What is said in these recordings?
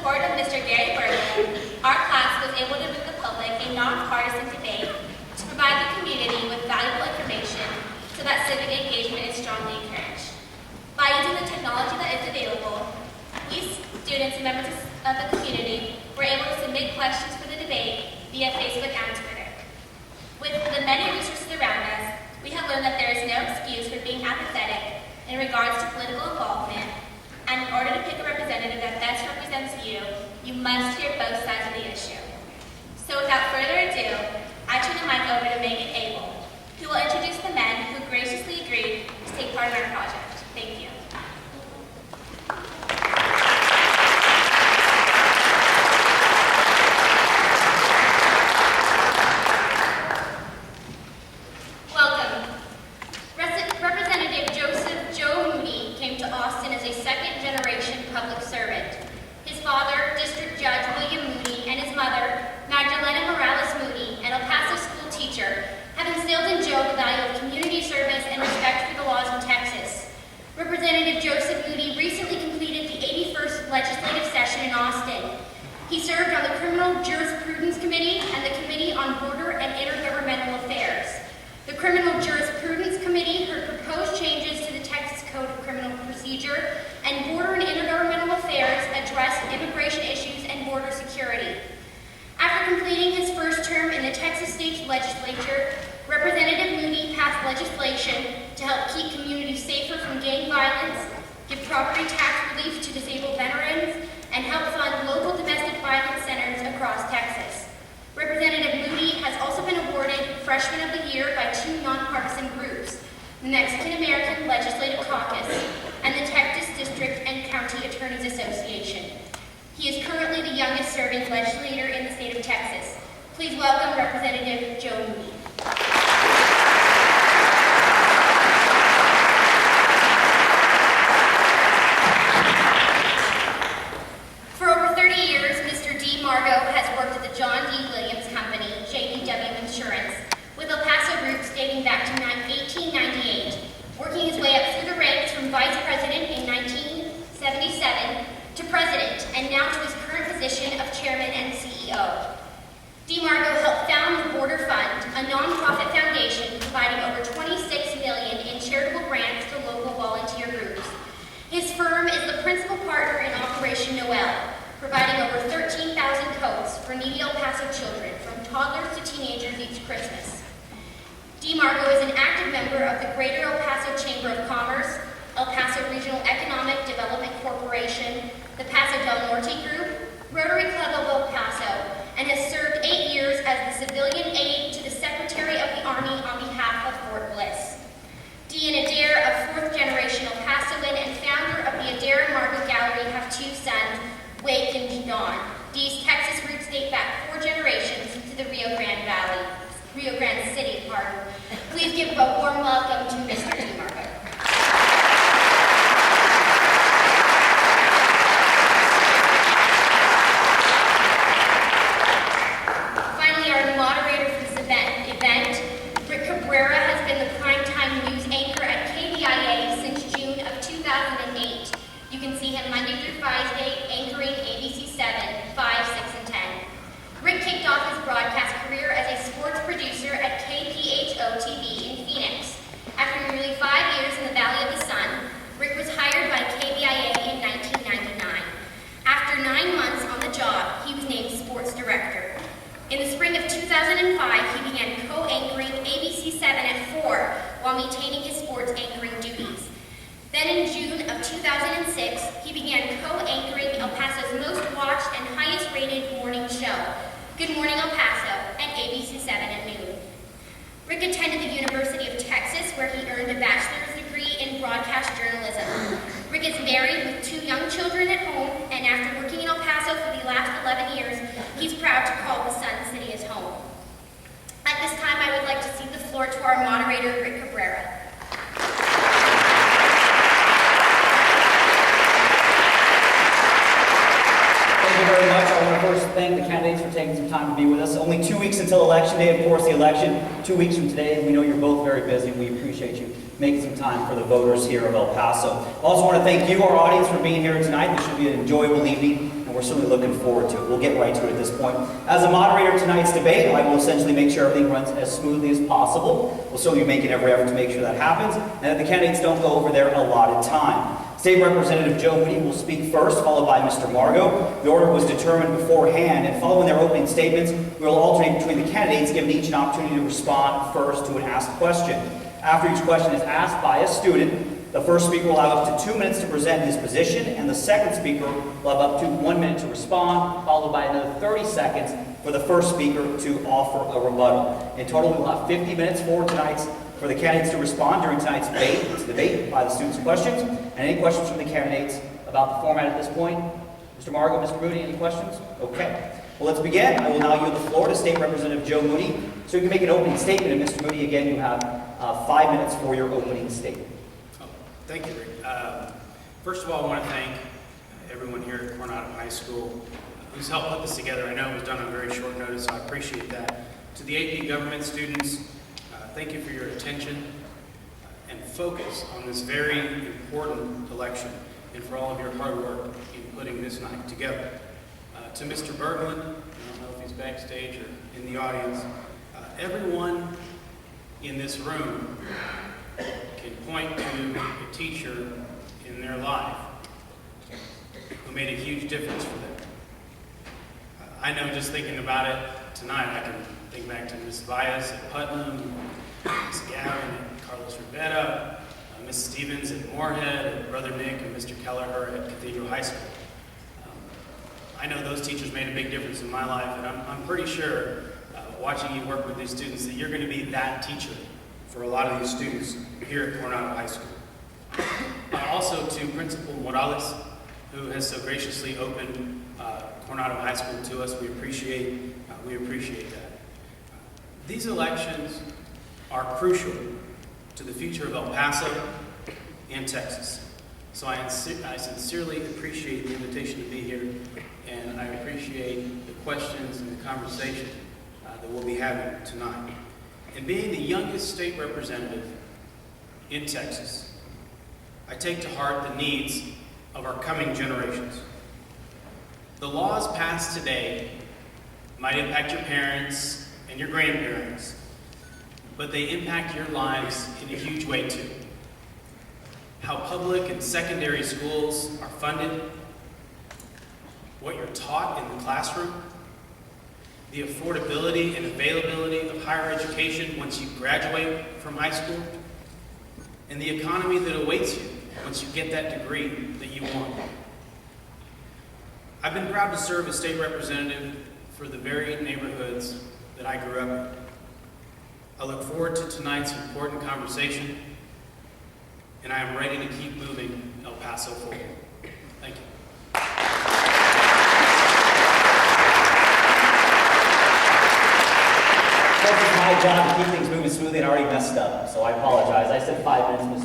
support of Mr. Dee Margo, our class was able to give the public a nonpartisan debate to provide the community with valuable information so that civic engagement is strongly encouraged. By using the technology that is available, we students and members of the community were able to submit questions for the debate via Facebook and Twitter. With the many resources around us, we have learned that there is no excuse for being apathetic in regards to political involvement, and in order to pick a representative that best represents you, you must hear both sides of the issue. So without further ado, I turn the mic over to Megan Abel, who will introduce the men who graciously agreed to take part in our project. Thank you. Welcome. Representative Joe Moody came to Austin as a second-generation public servant. His father, District Judge William Moody, and his mother, Magdalena Morales Moody, an El Paso school teacher, have instilled in Joe the value of community service and respect for the laws of Texas. Representative Joseph Moody recently completed the 81st legislative session in Austin. He served on the Criminal Jurisprudence Committee and the Committee on Border and Intergovernmental Affairs. The Criminal Jurisprudence Committee heard proposed changes to the Texas Code of Criminal Procedure, and Border and Intergovernmental Affairs addressed immigration issues and border security. After completing his first term in the Texas State Legislature, Representative Moody passed legislation to help keep communities safer from gang violence, give property tax relief to disabled veterans, and help fund local domestic violence centers across Texas. Representative Moody has also been awarded Freshman of the Year by two nonpartisan groups, the Mexican American Legislative Caucus and the Texas District and County Attorneys Association. He is currently the youngest serving legislator in the state of Texas. Please welcome Representative Joe Moody. For over 30 years, Mr. Dee Margo has worked at the John D. Williams Company, JDW Insurance, with El Paso roots dating back to 1898, working his way up through the ranks from vice president in 1977 to president, and now to his current position of chairman and CEO. Dee Margo helped found the Border Fund, a nonprofit foundation providing over $26 million in charitable grants to local volunteer groups. His firm is the principal partner in Operation Noel, providing over 13,000 coats for needy El Paso children, from toddlers to teenagers each Christmas. Dee Margo is an active member of the Greater El Paso Chamber of Commerce, El Paso Regional Economic Development Corporation, the Paso del Norte Group, Rotary Club of El Paso, and has served 8 years as the civilian aide to the Secretary of the Army on behalf of Fort Bliss. Dee and Adair, a fourth-generation El Pasoan and founder of the Adair and Margo Gallery, have two sons, Wake and Dawn. Dee's Texas roots date back 4 generations to the Rio Grande City. Please give a warm welcome to Mr. Dee Margo. Finally, our moderator for this event, Rick Cabrera, has been the primetime news anchor at KBIA since June of 2008. You can see him Monday through Friday anchoring ABC 7, 5, 6, and 10. Rick kicked off his broadcast career as a sports producer at KPHO-TV in Phoenix. After nearly 5 years in the Valley of the Sun, Rick was hired by KBIA in 1999. After 9 months on the job, he was named sports director. In the spring of 2005, he began co-anchoring ABC 7 at 4 while maintaining his sports anchoring duties. Then in June of 2006, he began co-anchoring El Paso's most watched and highest rated morning show, Good Morning El Paso, and ABC 7 at noon. Rick attended the University of Texas, where he earned a bachelor's degree in broadcast journalism. Rick is married with 2 young children at home, and after working in El Paso for the last 11 years, he's proud to call the Sun City his home. At this time, I would like to cede the floor to our moderator, Rick Cabrera. Thank you very much. I want to first thank the candidates for taking some time to be with us. Only 2 weeks until Election Day, of course, the election, 2 weeks from today. We know you're both very busy. We appreciate you making some time for the voters here of El Paso. I also want to thank you, our audience, for being here tonight. This should be an enjoyable evening, and we're certainly looking forward to it. We'll get right to it at this point. As a moderator of tonight's debate, I will essentially make sure everything runs as smoothly as possible. We'll certainly be making every effort to make sure that happens, and that the candidates don't go over their allotted time. State Representative Joe Moody will speak first, followed by Mr. Margo. The order was determined beforehand, and following their opening statements, we will alternate between the candidates, giving each an opportunity to respond first to an asked question. After each question is asked by a student, the first speaker will have up to 2 minutes to present his position, and the second speaker will have up to 1 minute to respond, followed by another 30 seconds for the first speaker to offer a rebuttal. In total, we will have 50 minutes for the candidates to respond during tonight's debate by the students' questions. And any questions from the candidates about the format at this point? Mr. Margo, Mr. Moody, any questions? Okay. Well, let's begin. I will now yield the floor to State Representative Joe Moody, so you can make an opening statement. And Mr. Moody, again, you have 5 minutes for your opening statement. Thank you, Rick. First of all, I want to thank everyone here at Coronado High School who's helped put this together. I know it was done on very short notice, so I appreciate that. To the AP government students, thank you for your attention and focus on this very important election, and for all of your hard work in putting this night together. To Mr. Berglund, I don't know if he's backstage or in the audience, everyone in this room can point to a teacher in their life who made a huge difference for them. I know just thinking about it tonight, I can think back to Ms. Valles at Putnam, Ms. Gavin and Carlos Rivera, Ms. Stevens at Moorhead, and Brother Nick and Mr. Kelleher at Cathedral High School. I know those teachers made a big difference in my life, and I'm pretty sure, watching you work with these students, that you're going to be that teacher for a lot of these students here at Coronado High School. Also to Principal Morales, who has so graciously opened Coronado High School to us. We appreciate that. These elections are crucial to the future of El Paso and Texas. So I sincerely appreciate the invitation to be here, and I appreciate the questions and the conversation that we'll be having tonight. And being the youngest state representative in Texas, I take to heart the needs of our coming generations. The laws passed today might impact your parents and your grandparents, but they impact your lives in a huge way too. How public and secondary schools are funded, what you're taught in the classroom, the affordability and availability of higher education once you graduate from high school, and the economy that awaits you once you get that degree that you want. I've been proud to serve as state representative for the very neighborhoods that I grew up in. I look forward to tonight's important conversation, and I am ready to keep moving El Paso forward. Thank you. It's my job to keep things moving smoothly, and I already messed up, so I apologize. I said 5 minutes,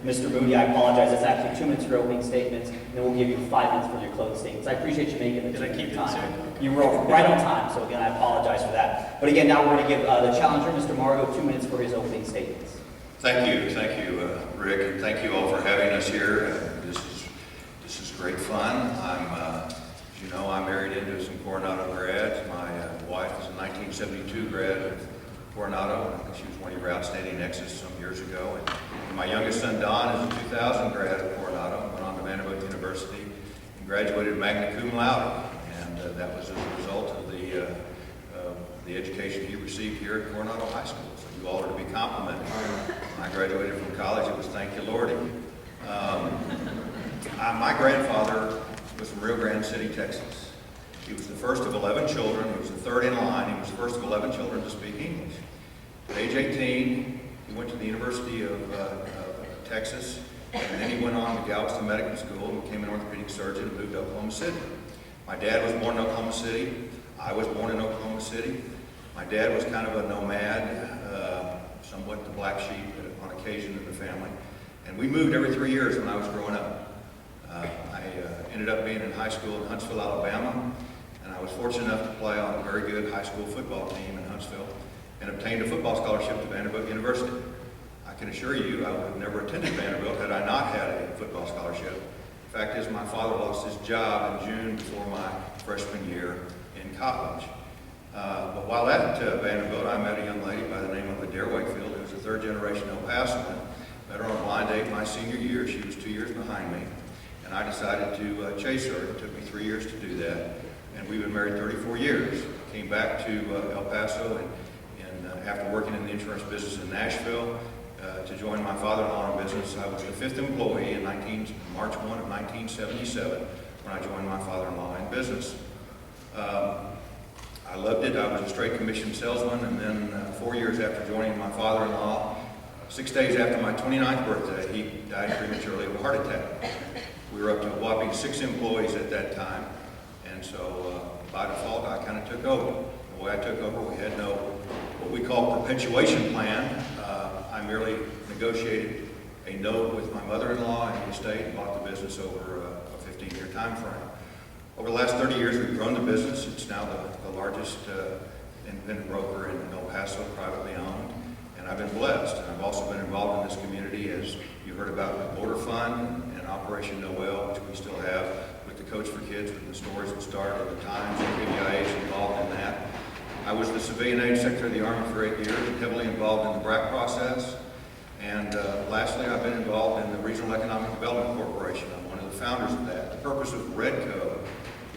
Mr. Moody. I apologize. It's actually 2 minutes for opening statements, and then we'll give you 5 minutes for your closing statements. I appreciate you making the time. You were right on time, so again, I apologize for that. But again, now we're going to give the challenger, Mr. Margo, 2 minutes for his opening statements. Thank you, Rick, and thank you all for having us here. This is great fun. As you know, I'm married into some Coronado grads. My wife is a 1972 grad of Coronado. She was one of your outstanding exes some years ago. And my youngest son, Don, is a 2000 grad of Coronado, went on to Vanderbilt University and graduated magna cum laude. And that was as a result of the education he received here at Coronado High School. So you all are to be complimented. When I graduated from college, it was thank you, Lordy. My grandfather was from Rio Grande City, Texas. He was the first of 11 children. He was the third in line. He was the first of 11 children to speak English. At age 18, he went to the University of Texas, and then he went on to Galveston Medical School and became an orthopedic surgeon and moved to Oklahoma City. My dad was born in Oklahoma City. I was born in Oklahoma City. My dad was kind of a nomad, somewhat the black sheep on occasion in the family. And we moved every 3 years when I was growing up. I ended up being in high school in Huntsville, Alabama. and I was fortunate enough to play on a very good high school football team in Huntsville and obtained a football scholarship to Vanderbilt University. I can assure you I would have never attended Vanderbilt had I not had a football scholarship. The fact is, my father lost his job in June before my freshman year in college. But while at Vanderbilt, I met a young lady by the name of Adair Wakefield, who was a third-generation El Pasoan. Met her on a blind date my senior year. She was 2 years behind me, and I decided to chase her. It took me 3 years to do that, and we've been married 34 years. Came back to El Paso, and after working in the insurance business in Nashville, to join my father-in-law in business. I was the 5th employee in March 1 of 1977 when I joined my father-in-law in business. I loved it. I was a straight commission salesman, and then 4 years after joining my father-in-law, 6 days after my 29th birthday, he died prematurely of a heart attack. We were up to a whopping 6 employees at that time, and so by default, I kind of took over. The way I took over, we had no what we call perpetuation plan. I merely negotiated a note with my mother-in-law and the estate and bought the business over a 15-year time frame. Over the last 30 years, we've grown the business. It's now the largest independent broker in El Paso, privately owned, and I've been blessed. And I've also been involved in this community, as you heard about the Border Fund and Operation Noel, which we still have with the Coach for Kids, with the stories that started at the Times, and KBIA is involved in that. I was the Civilian Aid Secretary of the Army for 8 years, heavily involved in the BRAC process. And lastly, I've been involved in the Regional Economic Development Corporation. I'm one of the founders of that. The purpose of REDCO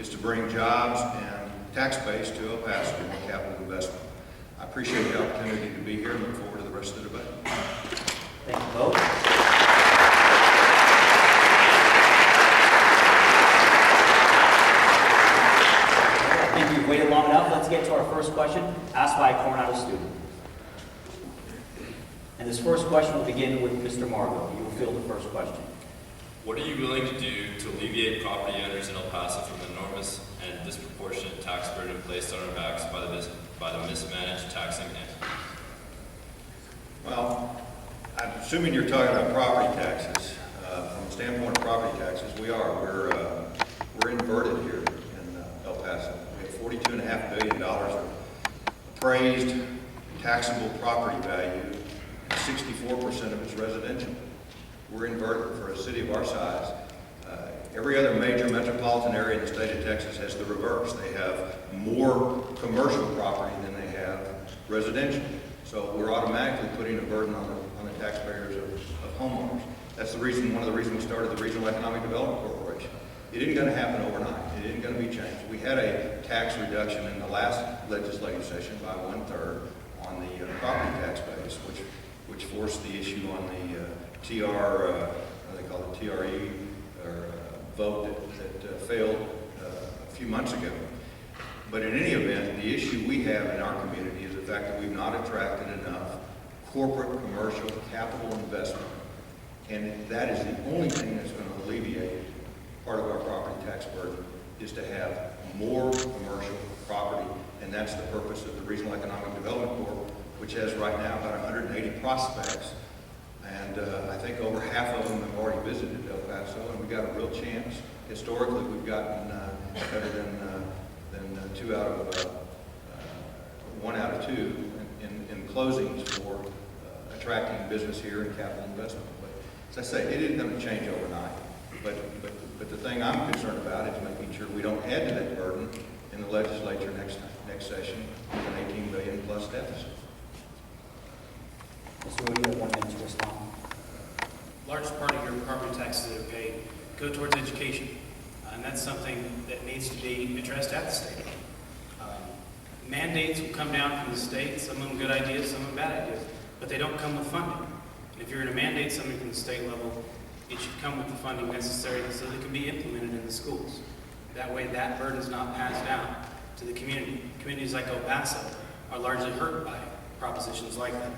is to bring jobs and tax base to El Paso and capital investment. I appreciate the opportunity to be here and look forward to the rest of the debate. Thank you both. I think you've waited long enough. Let's get to our first question, asked by a Coronado student. And this first question will begin with Mr. Margo. You will field the first question. What are you willing to do to alleviate property owners in El Paso from the enormous and disproportionate tax burden placed on our backs by the mismanaged taxing entity? Well, I'm assuming you're talking about property taxes. From the standpoint of property taxes, we are. We're inverted here in El Paso. We have $42.5 billion of appraised taxable property value, and 64% of it's residential. We're inverted for a city of our size. Every other major metropolitan area in the state of Texas has the reverse. They have more commercial property than they have residential. So we're automatically putting a burden on the taxpayers of homeowners. That's one of the reasons we started the Regional Economic Development Corporation. It isn't going to happen overnight. It isn't going to be changed. We had a tax reduction in the last legislative session by 1/3 on the property tax base, which forced the issue on the they call it TRE, or vote that failed a few months ago. But in any event, the issue we have in our community is the fact that we've not attracted enough corporate commercial capital investment. And that is the only thing that's going to alleviate part of our property tax burden, is to have more commercial property. And that's the purpose of the Regional Economic Development Corp, which has right now about 180 prospects. And I think over half of them have already visited El Paso, and we've got a real chance. Historically, we've gotten better than 1 out of 2 in closings for attracting business here and capital investment. But as I say, it isn't going to change overnight. But the thing I'm concerned about is making sure we don't add to that burden in the legislature next session with an $18 billion plus deficit. Mr. Moody, you have 1 minute to respond. Largest part of your property taxes that are paid go towards education, and that's something that needs to be addressed at the state level. Mandates will come down from the state, some of them good ideas, some of them bad ideas, but they don't come with funding. And if you're going to mandate something from the state level, it should come with the funding necessary so that it can be implemented in the schools. That way that burden is not passed down to the community. Communities like El Paso are largely hurt by propositions like that.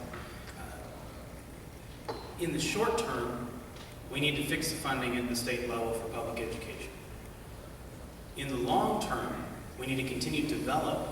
In the short term, we need to fix the funding at the state level for public education. In the long term, we need to continue to develop